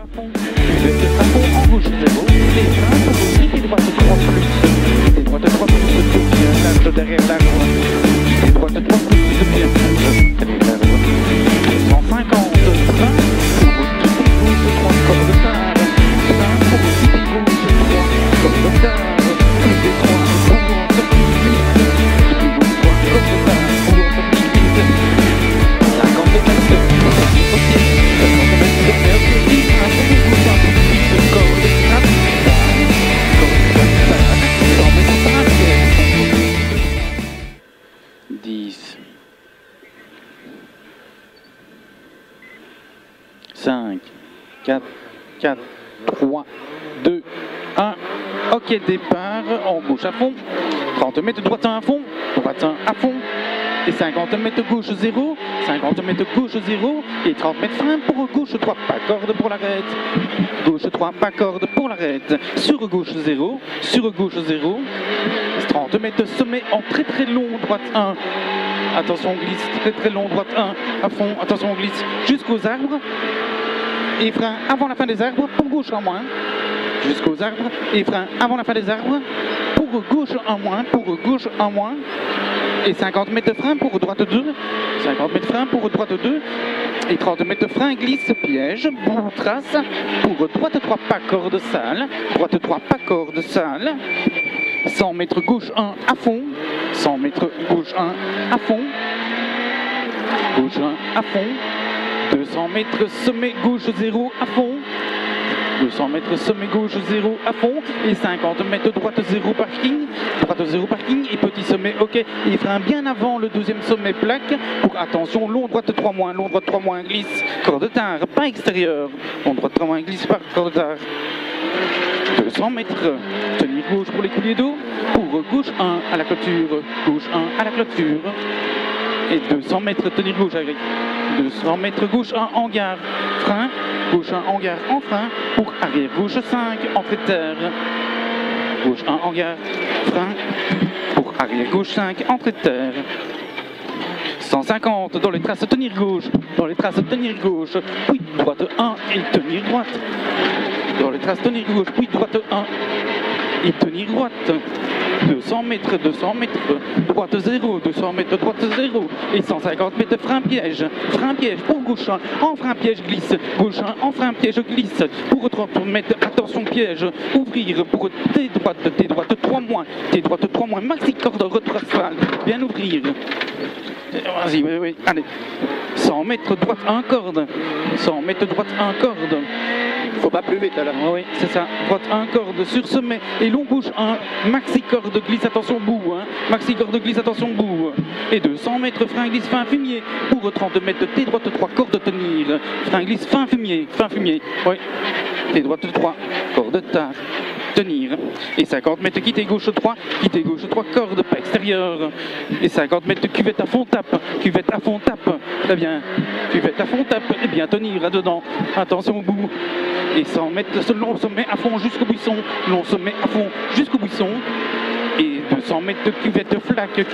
à fond. Cuvette à fond en gauche 0. Les freins pour aussi les droites 3 plus. Les droites 3 plus de bien large derrière l'arbre. Les droites 3 plus de bien large derrière l'arbre. 150 freins pour toutes les gauches 3 corps de tard. Freins pour aussi les gauches 3 corps de tard. Tous les 3 pour en sortir vite. Toutes les gauches 3 corps de tard pour en sortir vite. 50 mètres. Dix. 5, 4, 4, 3, 2, 1. Ok, départ en gauche à fond. 30 mètres droite 1 à fond. Droite 1 à fond. Et 50 mètres gauche 0, 50 mètres gauche 0, et 30 mètres frein pour gauche 3, pas corde pour l'arrêt. Gauche 3, pas corde pour l'arrêt. Sur gauche 0, sur gauche 0, 30 mètres sommet en très très long, droite 1. Attention, on glisse, très très long, droite 1, à fond, attention, on glisse jusqu'aux arbres. Et frein avant la fin des arbres, pour gauche en moins. Jusqu'aux arbres, et frein avant la fin des arbres, pour gauche en moins, pour gauche en moins. Et 50 mètres de frein pour droite 2, 50 mètres frein pour droite 2, et 30 mètres de frein glisse piège, bout trace, pour droite 3 pas corde sale, droite 3 pas corde sale, 100 mètres gauche 1 à fond, 100 mètres gauche 1 à fond, gauche 1 à fond, 200 mètres sommet gauche 0 à fond, 200 mètres sommet gauche 0 à fond, et 50 mètres droite 0 parking, droite 0 parking, et petit sommet ok, et frein bien avant le deuxième sommet plaque, pour attention, long droite 3 moins, long droite 3 moins glisse, corde tard, pas extérieur, long droite 3 moins glisse par corde tard. 200 mètres, tenir gauche pour les couliers d'eau, pour gauche 1 à la clôture, gauche 1 à la clôture, et 200 mètres tenir gauche avec 200 mètres gauche 1 en gare, frein, gauche 1 en gare en frein, pour arrière gauche 5, entrée de terre, gauche 1 en gare, frein, pour arrière gauche 5, entrée de terre. 150 dans les traces tenir gauche, dans les traces tenir gauche, puis droite 1 et tenir droite. Dans les traces tenir gauche, puis droite 1 et tenir droite. 200 mètres, droite 0, 200 mètres, droite 0, et 150 mètres, frein piège pour gauche 1, en frein piège glisse, gauche 1, en frein piège glisse, pour 30 mètres, attention piège, ouvrir, pour T droite 3 moins, maxi corde retraçable, bien ouvrir. Vas-y, oui, allez. 100 mètres, droite 1 corde, 100 mètres, droite 1 corde. Faut pas plus vite là. Oui, c'est ça. Droite 1 corde sur sommet et long gauche 1. Maxi corde glisse, attention bout. Maxi corde glisse, attention bout. Et 200 mètres frein glisse fin fumier. Pour 30 mètres T droite 3 corde tenir. Frein glisse fin fumier. Oui. T droite 3 corde tard. Tenir. Et 50 mètres quitter gauche 3 corde pas extérieure. Et 50 mètres cuvette à fond tape. Très bien. Cuvette à fond tape. Et bien tenir là-dedans. Attention au bout. Et 100 mètres ce long sommet à fond jusqu'au buisson. Long sommet à fond jusqu'au buisson. Et 200 mètres de cuvette flaque,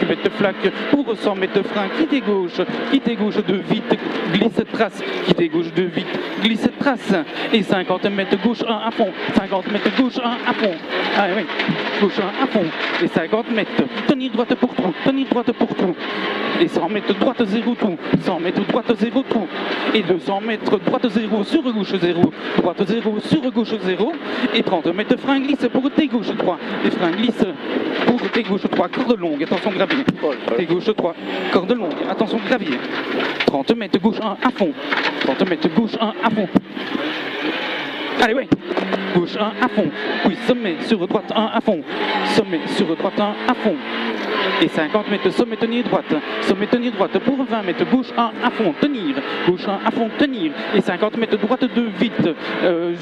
pour 100 mètres de frein, quitter gauche de vite, glisse trace, quitter gauche de vite, glisse trace, et 50 mètres gauche 1 à fond, 50 mètres gauche 1 à fond, ah oui, gauche 1 à fond, et 50 mètres, tenir droite pour tout, et 100 mètres droite 0 tout, 100 mètres droite 0 tout, et 200 mètres droite 0 sur gauche 0, droite 0 sur gauche 0, et 30 mètres frein glisse pour T gauche 3, et frein glisse pour T gauche 3, corde longue, attention gravier. T gauche 3, corde longue, attention gravier. 30 mètres gauche 1 à fond. 30 mètres gauche 1 à fond. Allez, oui. Gauche 1 à fond. Puis sommet sur droite 1 à fond. Sommet sur droite 1 à fond. Et 50 mètres sommet tenir droite pour 20 mètres gauche 1 à fond tenir, gauche 1 à fond tenir, et 50 mètres droite 2 vite,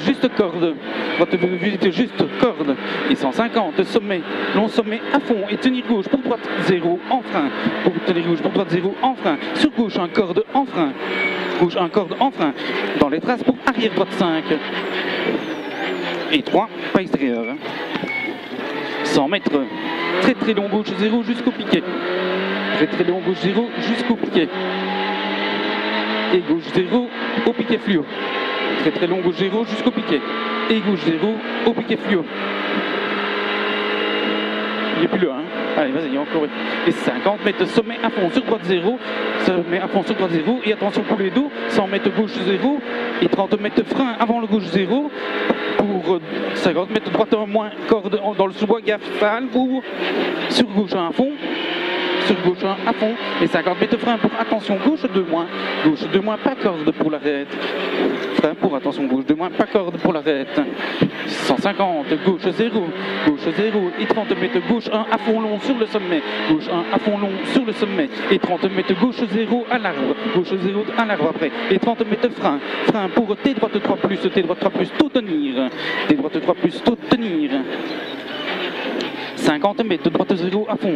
juste corde, droite 2 vite juste corde, et 150 sommet, long sommet à fond, et tenir gauche pour droite 0 en frein, pour tenir gauche pour droite 0 en frein, sur gauche 1 corde en frein, gauche 1 corde en frein, dans les traces pour arrière droite 5, et 3 pas extérieur. 100 mètres, très très long gauche 0 jusqu'au piquet. Très très long gauche 0 jusqu'au piquet. Et gauche 0 au piquet fluo. Très très long gauche 0 jusqu'au piquet. Et gauche 0 au piquet fluo. Il n'est plus là, hein. Allez, vas-y, encore. Et 50 mètres sommet à fond sur droite 0. Sommet à fond sur droite 0. Et attention pour les dos. 100 mètres gauche 0. Et 30 mètres frein avant le gauche 0. Pour 50 mètres droite 1 moins. Corde dans le sous-bois, gaffe, sale. Pour sur gauche 1 à fond. Sur gauche 1 à fond. Et 50 mètres frein pour attention gauche 2 moins. Gauche 2 moins, pas corde pour l'arrête. Frein pour attention gauche 2 moins, pas corde pour l'arrête. 150, gauche 0, gauche 0 et 30 mètres gauche 1 à fond long sur le sommet, gauche 1 à fond long sur le sommet et 30 mètres gauche 0 à l'arbre, gauche 0 à l'arbre après et 30 mètres frein, frein pour T droite 3 plus, T droite 3 plus, tout tenir, T droite 3 plus, tout tenir. 50 mètres, droite 0 à fond,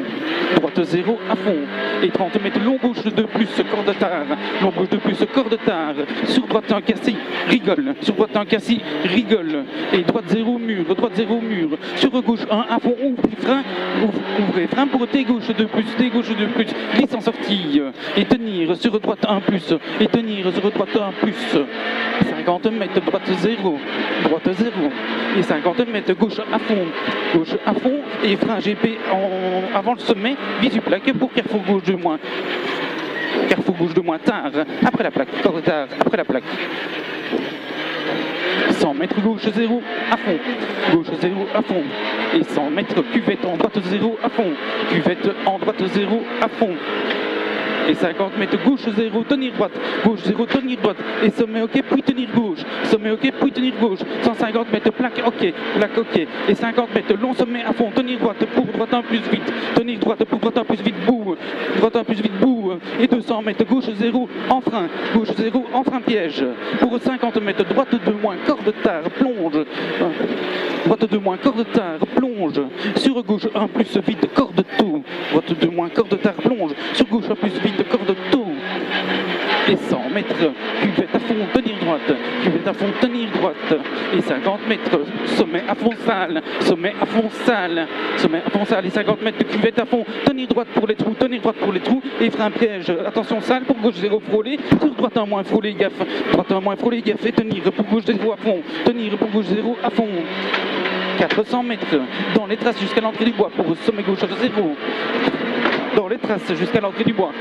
droite 0 à fond, et 30 mètres, long gauche 2 plus, corde tard, long gauche 2 plus, corde tard, sur droite 1 cassis, rigole, sur droite 1 cassis, rigole, et droite 0 mur, sur gauche 1 à fond, ouvrez frein pour T gauche 2 plus, glisse en sortie, et tenir sur droite 1 plus, et tenir sur droite 1 plus, 50 mètres, droite 0, et 50 mètres, gauche à fond, et frein GP avant le sommet, visu plaque pour carrefour gauche de moins. Carrefour gauche de moins tard, après la plaque, corde tard, après la plaque. 100 mètres gauche 0 à fond, gauche 0 à fond. Et 100 mètres cuvette en droite 0 à fond, cuvette en droite 0 à fond. Et 50 mètres gauche 0, tenir droite, gauche 0, tenir droite, et sommet ok, puis tenir gauche, sommet ok, puis tenir gauche, 150 mètres plaque ok, et 50 mètres long sommet à fond, tenir droite pour droite 1 plus vite, tenir droite pour droite 1 plus vite, bout, droite 1 plus vite, bout, et 200 mètres gauche 0 en frein, gauche 0 en frein piège, pour 50 mètres droite 2 moins, corde tard, plonge, droite 2 moins, corde tard, plonge, sur gauche 1 plus vite, corde tout, droite 2 moins, corde tard, plonge, sur gauche 1 plus vite, corde tout, et 100 mètres, cuvette à fond, tenir droite, cuvette à fond, tenir droite, et 50 mètres, sommet à fond sale, sommet à fond sale, sommet à fond sale, et 50 mètres, cuvette à fond, tenir droite pour les trous, tenir droite pour les trous, et frein piège, attention sale, pour gauche 0 frôler, sur droite 1 moins frôler, gaffe, droite 1 moins frôler, gaffe, et tenir pour gauche 0 à fond, tenir pour gauche 0 à fond. 400 mètres, dans les traces jusqu'à l'entrée du bois, pour sommet gauche 0. Dans les traces jusqu'à l'entrée du bois.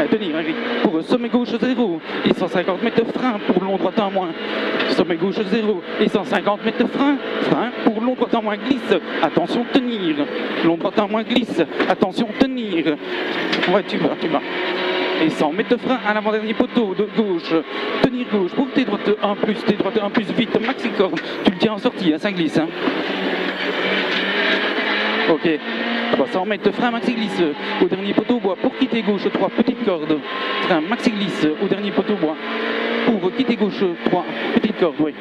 Tenir, pour sommet gauche 0 et 150 mètres frein pour long droite 1 moins. Sommet gauche 0 et 150 mètres frein pour long droite 1 moins glisse. Attention tenir. Long droite 1 moins glisse. Attention tenir. Ouais, tu vas. Et 100 mètres frein à l'avant-dernier poteau de gauche. Tenir gauche pour T droite 1 plus vite. Maxi corde. Tu le tiens en sortie, hein, ça glisse. Hein. Ok. 300 mètres, frein maxi glisse au dernier poteau bois pour quitter gauche 3 petites cordes. Frein maxi glisse au dernier poteau bois pour quitter gauche 3 petites cordes, oui.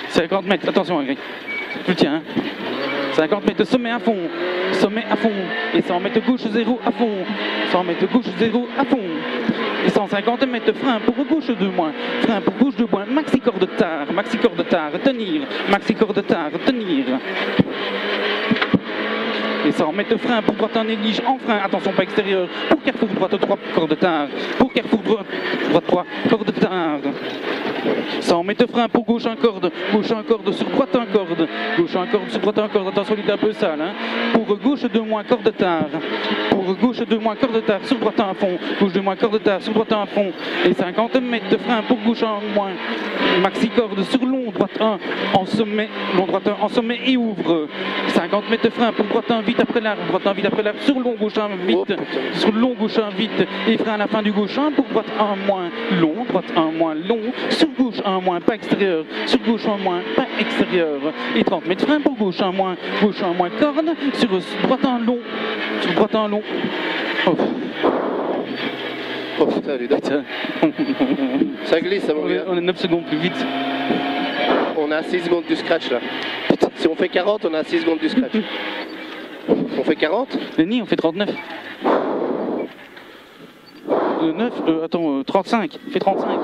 50 mètres, attention, tu le tiens. Hein. 50 mètres, sommet à fond, et 100 mètres gauche 0 à fond, 100 mètres gauche 0 à fond, et 150 mètres frein pour gauche 2 moins, frein pour gauche 2 moins, maxi corde tard, tenir, maxi corde tard, tenir. Et 100 mètres frein pour droite 1 néglige en frein, attention pas extérieur, pour carrefour droite 3 corde tard, pour carrefour droite 3 corde tard. 100 mètres frein pour gauche 1 corde sur droite 1 corde, gauche 1 corde sur droite 1 corde, attention il est un peu sale, hein. Pour gauche 2 moins corde tard, sur droite 1 à fond, gauche 2 moins corde tard, sur droite 1 à fond, et 50 mètres frein pour gauche 1 moins, maxi corde sur long droite 1 en sommet, long droite 1 en sommet et ouvre, 50 mètres frein pour droite 1 vite après l'arbre, sur long gauche 1 vite, sur long gauche 1 vite, et frein à la fin du gauche 1 pour droite 1 moins long, droite 1 moins long, sur gauche 1 moins, pas extérieur, sur gauche 1 moins, pas extérieur, et 30 mètres frein pour gauche 1 moins corde, sur droite 1 long, Oh putain, lui, ça glisse, ça mon gars. On est 9 secondes plus vite. On a 6 secondes du scratch là. Si on fait 40, on a 6 secondes du scratch. On fait 40 ? Lenny, on fait 39. 35, on fait 35.